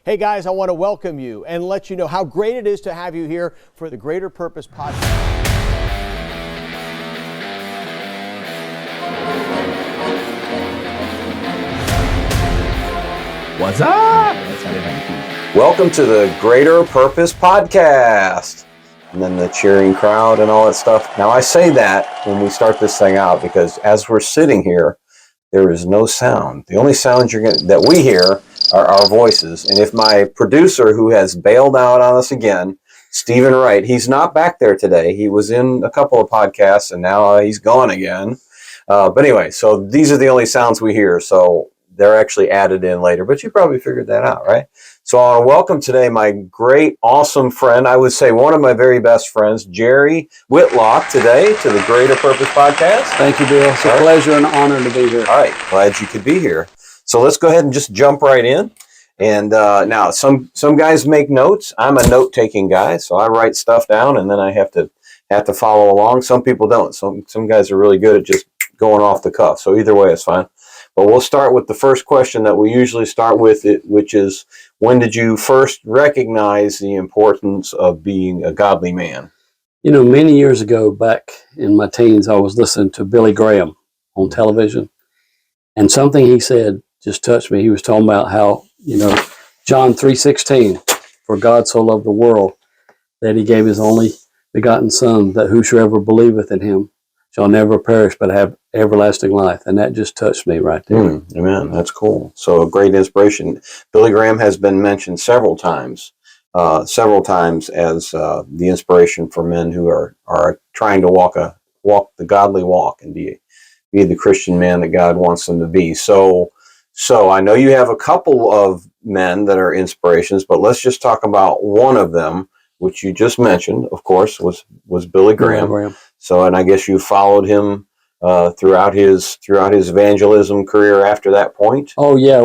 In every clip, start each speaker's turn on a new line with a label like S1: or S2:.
S1: Hey guys, I want to welcome you and let you know how great it is to have you here for the Greater Purpose Podcast.
S2: What's up?
S3: Welcome to the Greater Purpose Podcast. And then the cheering crowd and all that stuff. Now, I say that when we start this thing out because as we're sitting here, there is no sound. The only sound that we hear are our voices. And if my producer, who has bailed out on us again, Stephen Wright, he's not back there today. He was in a couple of podcasts and now he's gone again. But anyway, so these are the only sounds we hear. So they're actually added in later, but you probably figured that out, right? So I want to welcome today my great, awesome friend, I would say one of my very best friends, Jerry Whitlock, today to the Greater Purpose Podcast.
S2: Thank you, Bill. It's a pleasure and honor to be here.
S3: All right, glad you could be here. So let's go ahead and just jump right in. And now some guys make notes. I'm a note-taking guy, so I write stuff down and then I have to follow along. Some people don't. Some guys are really good at just going off the cuff. So either way, it's fine. But we'll start with the first question that we usually start with, which is, when did you first recognize the importance of being a godly man?
S2: You know, many years ago, back in my teens, I was listening to Billy Graham on television, and something he said just touched me. He was talking about how, John 3:16, for God so loved the world that he gave his only begotten Son, that whosoever believeth in him shall never perish but have everlasting life. And that just touched me right there.
S3: Amen. That's cool. So a great inspiration. Billy Graham has been mentioned several times as the inspiration for men who are trying to walk the godly walk and be the Christian man that God wants them to be. So I know you have a couple of men that are inspirations, but let's just talk about one of them, which you just mentioned, of course, was Billy Graham. So, and I guess you followed him throughout his evangelism career after that point.
S2: Oh yeah,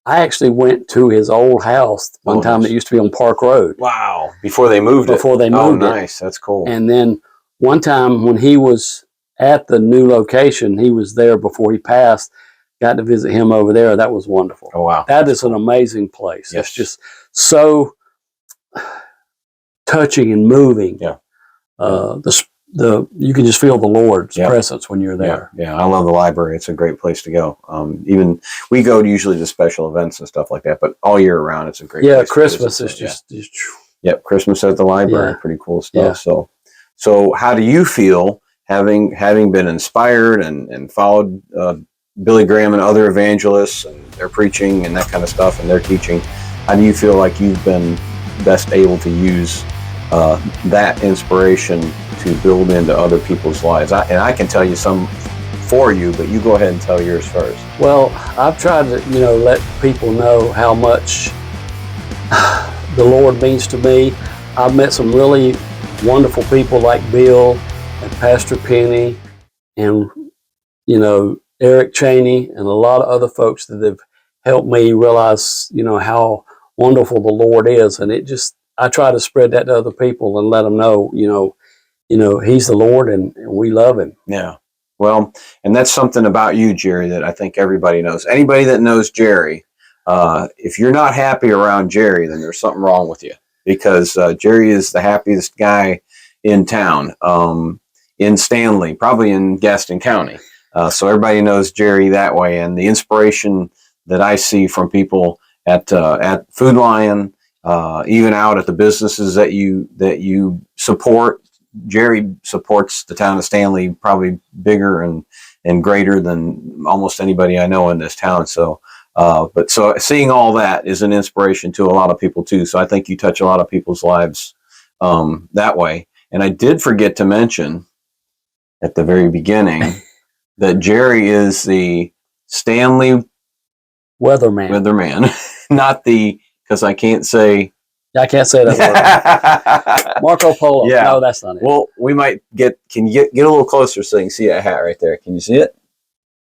S2: I actually went to his old house one time that used to be on Park Road.
S3: Wow! Before they moved it.
S2: Oh,
S3: nice. That's cool.
S2: And then one time when he was at the new location, he was there before he passed. Got to visit him over there. That was wonderful.
S3: Oh wow!
S2: That is an amazing place.
S3: Yes.
S2: It's just so touching and moving.
S3: Yeah.
S2: You can just feel the Lord's presence when you're there.
S3: Yeah, I love the library. It's a great place to go. Even we go usually to special events and stuff like that, but all year round, it's a great place.
S2: Christmas is just
S3: Christmas at the library, pretty cool stuff. So how do you feel having been inspired and followed Billy Graham and other evangelists and their preaching and that kind of stuff and their teaching? How do you feel like you've been best able to use that inspiration to build into other people's lives? I can tell you some for you, but you go ahead and tell yours first.
S2: Well, I've tried to, let people know how much the Lord means to me. I've met some really wonderful people like Bill and Pastor Penny and, Eric Cheney and a lot of other folks that have helped me realize, how wonderful the Lord is. And I try to spread that to other people and let them know, he's the Lord and we love him.
S3: Yeah. Well, and that's something about you, Jerry, that I think everybody knows. Anybody that knows Jerry, if you're not happy around Jerry, then there's something wrong with you, because Jerry is the happiest guy in town, in Stanley, probably in Gaston County. So everybody knows Jerry that way. And the inspiration that I see from people at Food Lion, even out at the businesses that you support. Jerry supports the town of Stanley probably bigger and greater than almost anybody I know in this town. So, but seeing all that is an inspiration to a lot of people too. So I think you touch a lot of people's lives that way. And I did forget to mention at the very beginning that Jerry is the Stanley Weatherman, not because I can't say
S2: that word. Marco Polo.
S3: Yeah.
S2: No, that's not it.
S3: Well, we might can you get a little closer so you can see that hat right there? Can you see it?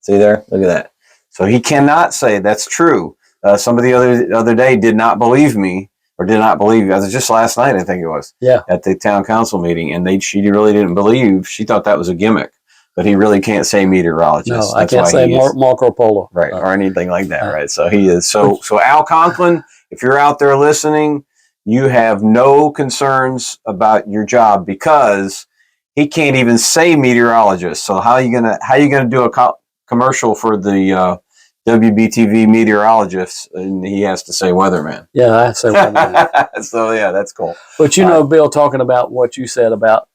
S3: See there? Look at that. So he cannot say that's true. Somebody the other day did not believe me, or did not believe you. It was just last night, I think it was.
S2: Yeah.
S3: At the town council meeting, and she really didn't believe. She thought that was a gimmick. but he really can't say meteorologist.
S2: No, I can't say Marco Polo.
S3: Right, or anything like that, right? So he is. So Al Conklin, if you're out there listening, you have no concerns about your job because he can't even say meteorologist. So how are you gonna do a commercial for the WBTV meteorologist, and he has to say weatherman?
S2: Yeah, I say weatherman.
S3: So yeah, that's cool.
S2: But Bill, talking about what you said about,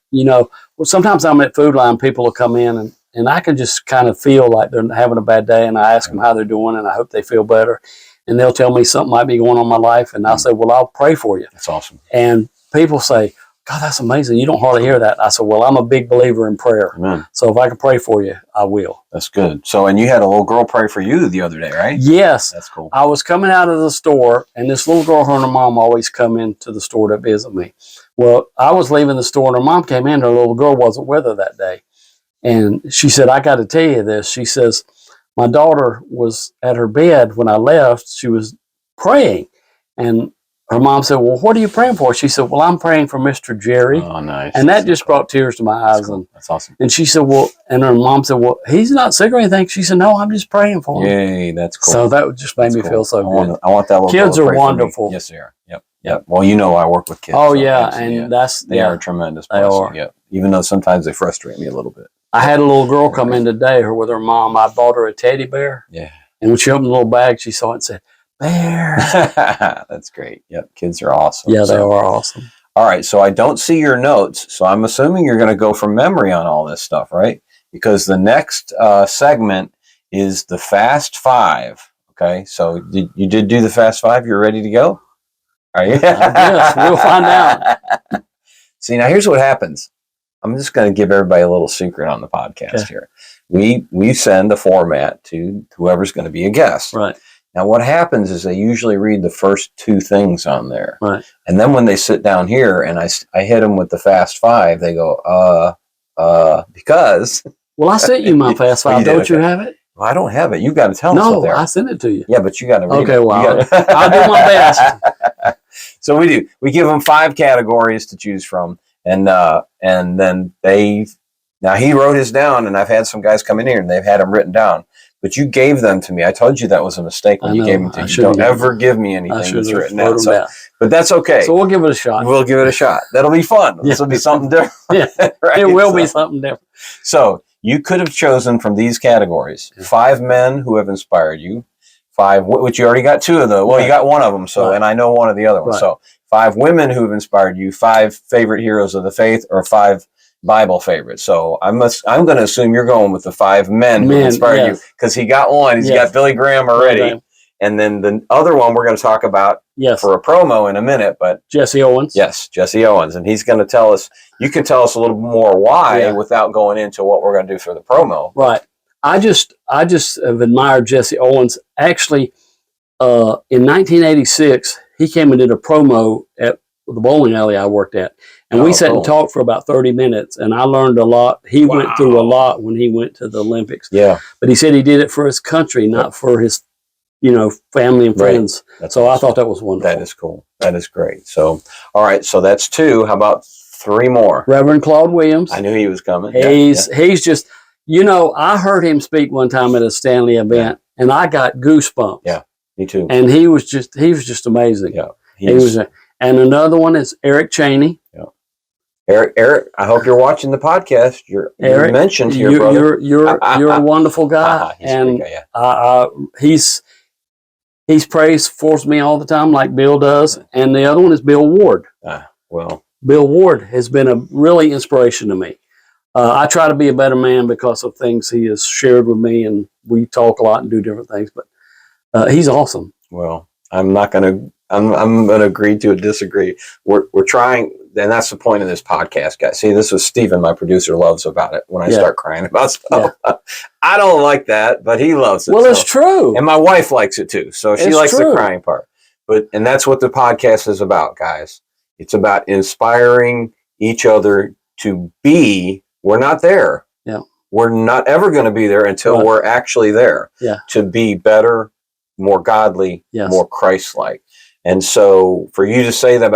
S2: sometimes I'm at Food Line, people will come in and I can just kind of feel like they're having a bad day, and I ask them how they're doing, and I hope they feel better. And they'll tell me something might be going on in my life, and I'll say, well, I'll pray for you.
S3: That's awesome.
S2: And people say, God, that's amazing. You don't hardly hear that. I said, well, I'm a big believer in prayer.
S3: Amen.
S2: So if I can pray for you, I will.
S3: That's good. So, and you had a little girl pray for you the other day, right?
S2: Yes.
S3: That's cool.
S2: I was coming out of the store, and this little girl, her and her mom always come into the store to visit me. Well, I was leaving the store, and her mom came in. Her little girl wasn't with her that day. And she said, I got to tell you this. She says, my daughter was at her bed when I left. She was praying. And her mom said, well, what are you praying for? She said, well, I'm praying for Mr. Jerry.
S3: Oh, nice.
S2: And that just brought tears to my eyes.
S3: That's cool. That's awesome.
S2: And she said, well, and her mom said, well, he's not sick or anything. She said, no, I'm just praying for him.
S3: Yay, that's cool.
S2: So that just made me feel so good.
S3: I want that little
S2: kids
S3: girl to
S2: are
S3: pray for me.
S2: wonderful.
S3: Yes, they are. Yep. Well, I work with kids.
S2: Oh,
S3: so
S2: yeah.
S3: absolutely,
S2: And
S3: they are a tremendous blessing.
S2: They are.
S3: Yep. Even though sometimes they frustrate me a little bit.
S2: I had a little girl come in today, with her mom. I bought her a teddy bear.
S3: Yeah.
S2: And when she opened the little bag, she saw it and said, bear.
S3: That's great. Yep. Kids are awesome.
S2: Yeah, they are awesome.
S3: All right. So I don't see your notes. So I'm assuming you're going to go from memory on all this stuff, right? Because the next segment is the Fast Five. Okay. So you did do the Fast Five. You're ready to go? Are you?
S2: Yes, we'll find out.
S3: See, now here's what happens. I'm just going to give everybody a little secret on the podcast here. We send a format to whoever's going to be a guest.
S2: Right.
S3: Now, what happens is they usually read the first two things on there.
S2: Right.
S3: And then when they sit down here and I hit them with the Fast Five, they go, because.
S2: Well, I sent you my Fast Five. Don't you have it?
S3: Well, I don't have it. You got to tell us what they are.
S2: No, I sent it to you.
S3: Yeah, but you got to read it.
S2: Okay, well, I'll do my best.
S3: So we do. We give them 5 categories to choose from, and then now he wrote his down, and I've had some guys come in here and they've had them written down. But you gave them to me. I told you that was a mistake when you gave them to me. Don't ever give me anything that's written down. But that's okay.
S2: So we'll give it a shot.
S3: We'll give it a shot. That'll be fun. This will be something different.
S2: Yeah, right? It will be something different.
S3: So you could have chosen from these categories 5 men who have inspired you, 5, which you already got 2 of those. Well, you got one of them. So, and I know one of the other ones. So 5 women who have inspired you, 5 favorite heroes of the faith, or 5 Bible favorites. So I'm going to assume you're going with the 5 men who inspired you, because he got one. He's got Billy Graham already. And then the other one we're going to talk about for a promo in a minute. But
S2: Jesse Owens.
S3: Yes, Jesse Owens. And he's going to tell us, you can tell us a little more why without going into what we're going to do for the promo.
S2: Right. I just have admired Jesse Owens. Actually, in 1986, he came and did a promo at the bowling alley I worked at. And we sat and talked for about 30 minutes, and I learned a lot. He went through a lot when he went to the Olympics.
S3: Yeah.
S2: But he said he did it for his country, not for his, family and friends. So I thought that was wonderful.
S3: That is cool. That is great. So, all right. So that's 2. How about 3 more?
S2: Reverend Claude Williams.
S3: I knew he was coming.
S2: He's just, I heard him speak one time at a Stanley event, and I got goosebumps.
S3: Yeah, me too.
S2: And he was just amazing.
S3: Yeah.
S2: He was. And another one is Eric Cheney.
S3: Yeah. Eric, I hope you're watching the podcast. You're mentioned here, brother.
S2: You're a wonderful guy,
S3: he's a great
S2: guy, he's praised for me all the time, like Bill does. And the other one is Bill Ward. Bill Ward has been a really inspiration to me. I try to be a better man because of things he has shared with me, and we talk a lot and do different things. But he's awesome.
S3: Well, I'm going to agree to disagree. We're trying. And that's the point of this podcast, guys. See, this is Stephen, my producer, loves about it when I start crying about stuff. Yeah. I don't like that, but he loves it.
S2: Well, it's true.
S3: And my wife likes it too. So she likes the crying part. And that's what the podcast is about, guys. It's about inspiring each other to be. We're not there.
S2: Yeah.
S3: We're not ever going to be there until we're actually there.
S2: Yeah.
S3: To be better, more godly, more Christ-like. And so for you to say that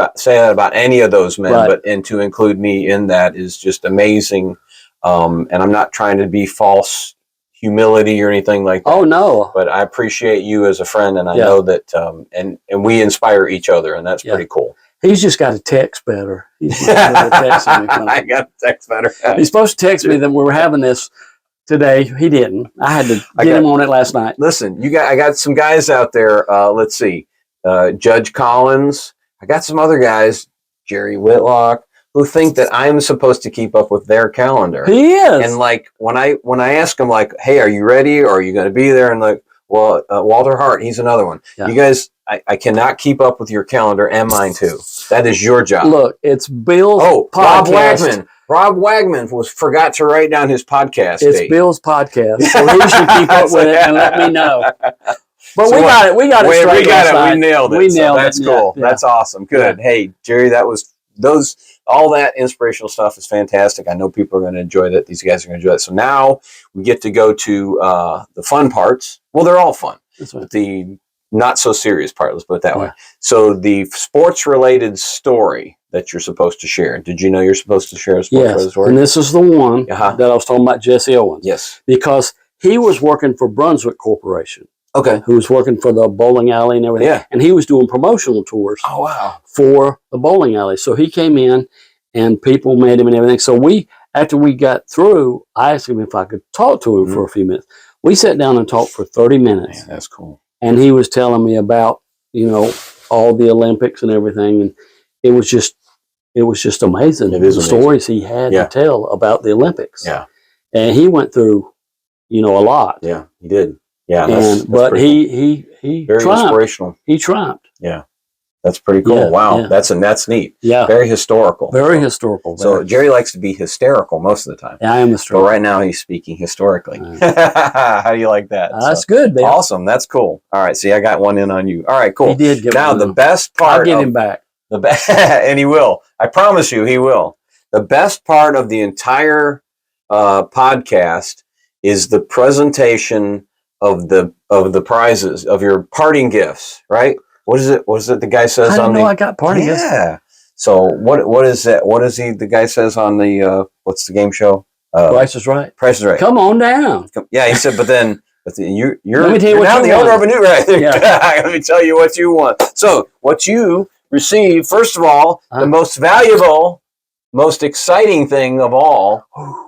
S3: about any of those men, and to include me in that is just amazing. And I'm not trying to be false humility or anything like that.
S2: Oh, no.
S3: But I appreciate you as a friend, and I know that, and we inspire each other, and that's pretty cool.
S2: He's just got to text better. He's got to text me.
S3: I got to text better.
S2: He's supposed to text me that we were having this today. He didn't. I had to get him on it last night.
S3: Listen, I got some guys out there. Let's see, Judge Collins. I got some other guys, Jerry Whitlock, who think that I'm supposed to keep up with their calendar.
S2: He is.
S3: And like when I ask them, like, hey, are you ready? Or are you going to be there? And like, well, Walter Hart, he's another one. Yeah. You guys, I cannot keep up with your calendar and mine too. That is your job.
S2: Look, it's Bill's
S3: podcast. Rob Wagman forgot to write down his podcast
S2: It's
S3: date.
S2: Bill's podcast, so he should keep up with it and let me know. But we got it. We got it straight.
S3: We nailed it. That's cool.
S2: Yeah.
S3: That's awesome. Good. Yeah. Hey, Jerry, all that inspirational stuff is fantastic. I know people are going to enjoy that. These guys are going to enjoy it. So now we get to go to the fun parts. Well, they're all fun. That's right. But the not so serious part, let's put it that way. So the sports-related story that you're supposed to share. Did you know you're supposed to share a sports-related story?
S2: And this is the one that I was talking about, Jesse Owens.
S3: Yes.
S2: Because he was working for Brunswick Corporation.
S3: Okay.
S2: Who was working for the bowling alley and everything. Yeah. And he was doing promotional tours.
S3: Oh, wow.
S2: For the bowling alley. So he came in and people met him and everything. So after we got through, I asked him if I could talk to him for a few minutes. We sat down and talked for 30 minutes.
S3: Man, that's cool.
S2: And he was telling me about, all the Olympics and everything. And it was just amazing.
S3: It is
S2: the
S3: amazing.
S2: Stories he had to tell about the Olympics.
S3: Yeah.
S2: And he went through, a lot.
S3: Yeah, he did. Yeah.
S2: But he
S3: very
S2: triumphed.
S3: Inspirational.
S2: He triumphed.
S3: Yeah. That's pretty cool.
S2: Yeah,
S3: wow.
S2: yeah.
S3: That's neat.
S2: Yeah.
S3: Very historical.
S2: Very historical.
S3: So Jerry likes to be hysterical most of the time.
S2: Yeah, I am hysterical.
S3: But right now he's speaking historically. How do you like that?
S2: That's good, man.
S3: Awesome. That's cool. All right. See, I got one in on you. All right, cool.
S2: He did get
S3: now
S2: one
S3: the best part.
S2: I'll get him back.
S3: And he will. I promise you, he will. The best part of the entire podcast is the presentation of the prizes, of your parting gifts, right? What is it the guy says
S2: I I got parting gifts.
S3: Yeah. So what is that? What is the guy says on the what's the game show?
S2: Price is Right.
S3: Price is Right.
S2: Come on down.
S3: Yeah, he said, but then you're
S2: Let me tell you
S3: now
S2: what
S3: the
S2: you
S3: owner
S2: want.
S3: of a new right.
S2: Yeah.
S3: Let me tell you what you want. So what you receive, first of all, the most valuable, most exciting thing of all.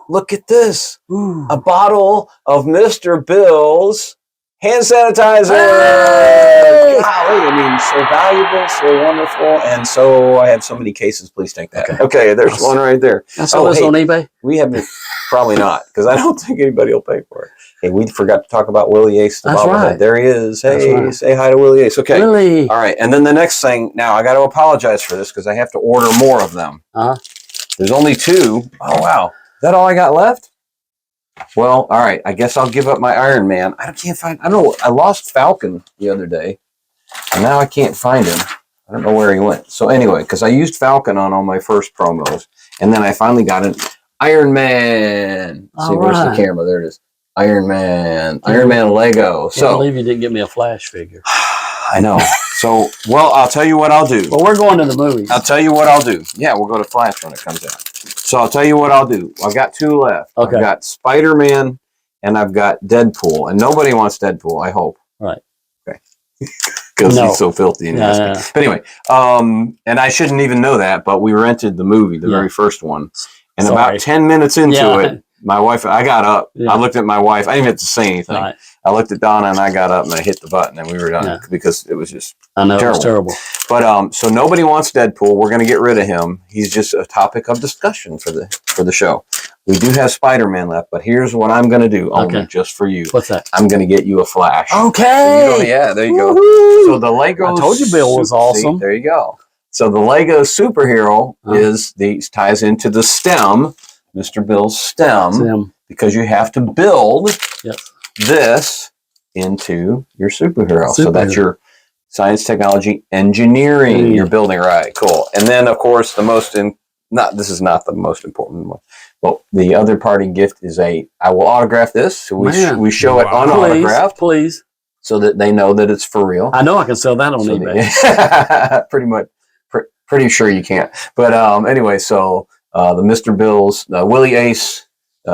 S3: Look at this.
S2: Ooh.
S3: A bottle of Mr. Bill's hand sanitizer.
S2: Hey!
S3: Golly, I mean, so valuable, so wonderful, and so I have so many cases. Please take that. Okay, there's one right there.
S2: I saw this on eBay.
S3: We haven't, probably not, because I don't think anybody will pay for it. Hey, we forgot to talk about Willie Ace.
S2: That's right.
S3: There he is. Hey, say hi to Willie Ace. Okay.
S2: Willie.
S3: All right, and then the next thing. Now I got to apologize for this because I have to order more of them. There's only 2. Oh wow, is that all I got left? Well, all right. I guess I'll give up my Iron Man. I don't know. I lost Falcon the other day, and now I can't find him. I don't know where he went. So anyway, because I used Falcon on all my first promos, and then I finally got an Iron Man. See, where's the camera? There it is. Iron Man. Iron Man Lego.
S2: I can't believe you didn't get me a Flash figure.
S3: I know. So, well, I'll tell you what I'll do.
S2: Well, we're going to the movies.
S3: I'll tell you what I'll do. Yeah, we'll go to Flash when it comes out. So I'll tell you what I'll do. I've got 2 left.
S2: Okay.
S3: I've got Spider-Man and I've got Deadpool. And nobody wants Deadpool, I hope.
S2: Right.
S3: Okay. Because he's so filthy and nasty. But anyway, and I shouldn't even know that, but we rented the movie, the very first one. And about 10 minutes into it, my wife, I got up. I looked at my wife. I didn't have to say anything. Right. I looked at Donna and I got up and I hit the button and we were done because it was just terrible.
S2: It was terrible.
S3: But so nobody wants Deadpool. We're going to get rid of him. He's just a topic of discussion for the show. We do have Spider-Man left, but here's what I'm going to do only just for you.
S2: What's that?
S3: I'm going to get you a Flash.
S2: Okay.
S3: So there you go. So the Lego.
S2: I told you Bill was awesome.
S3: See, there you go. So the Lego superhero ties into the STEM, Mr. Bill's STEM. Because you have to build this into your superhero. So that's your science, technology, engineering. You're building, right? Cool. And then, of course, this is not the most important one, but the other parting gift is I will autograph this. So we show it unautographed,
S2: please,
S3: so that they know that it's for real.
S2: I know I can sell that on eBay.
S3: Pretty much, pretty sure you can't. But anyway, so the Mr. Bill's Willie Ace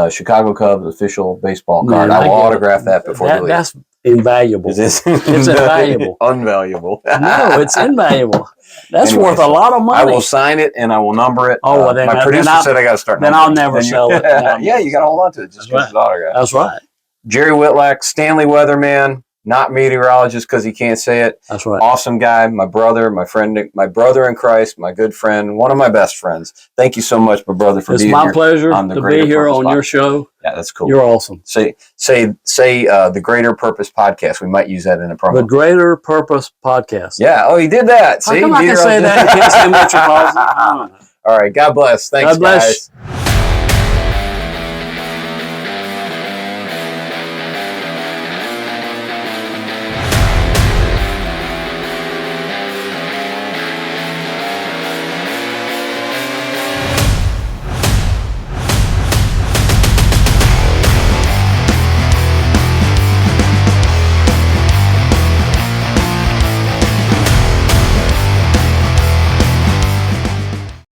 S3: Chicago Cubs official baseball
S2: Man,
S3: card. I will
S2: get it.
S3: autograph that before you leave.
S2: That's invaluable.
S3: It's
S2: invaluable.
S3: Unvaluable.
S2: No, it's invaluable. That's
S3: Anyway,
S2: worth a lot of money.
S3: I will sign it and I will number it.
S2: Oh, well, then,
S3: my producer
S2: then
S3: said I got to start.
S2: Then I'll never sell it.
S3: Yeah, you got to hold on to it just because it's autograph.
S2: That's right.
S3: Jerry Whitlock, Stanley Weatherman, not meteorologist because he can't say it.
S2: That's right.
S3: Awesome guy, my brother, my friend, my brother in Christ, my good friend, one of my best friends. Thank you so much, my brother, for being here.
S2: It's my pleasure
S3: on the
S2: to
S3: Greater
S2: be here
S3: Purpose
S2: on your show.
S3: Yeah, that's cool.
S2: You're awesome.
S3: Say the Greater Purpose Podcast. We might use that in a promo.
S2: The Greater Purpose Podcast.
S3: Yeah. Oh, he did that.
S2: How
S3: See,
S2: come I can say that? You can't say metropolitan.
S3: All right. God bless. Thanks,
S2: God bless.
S3: guys.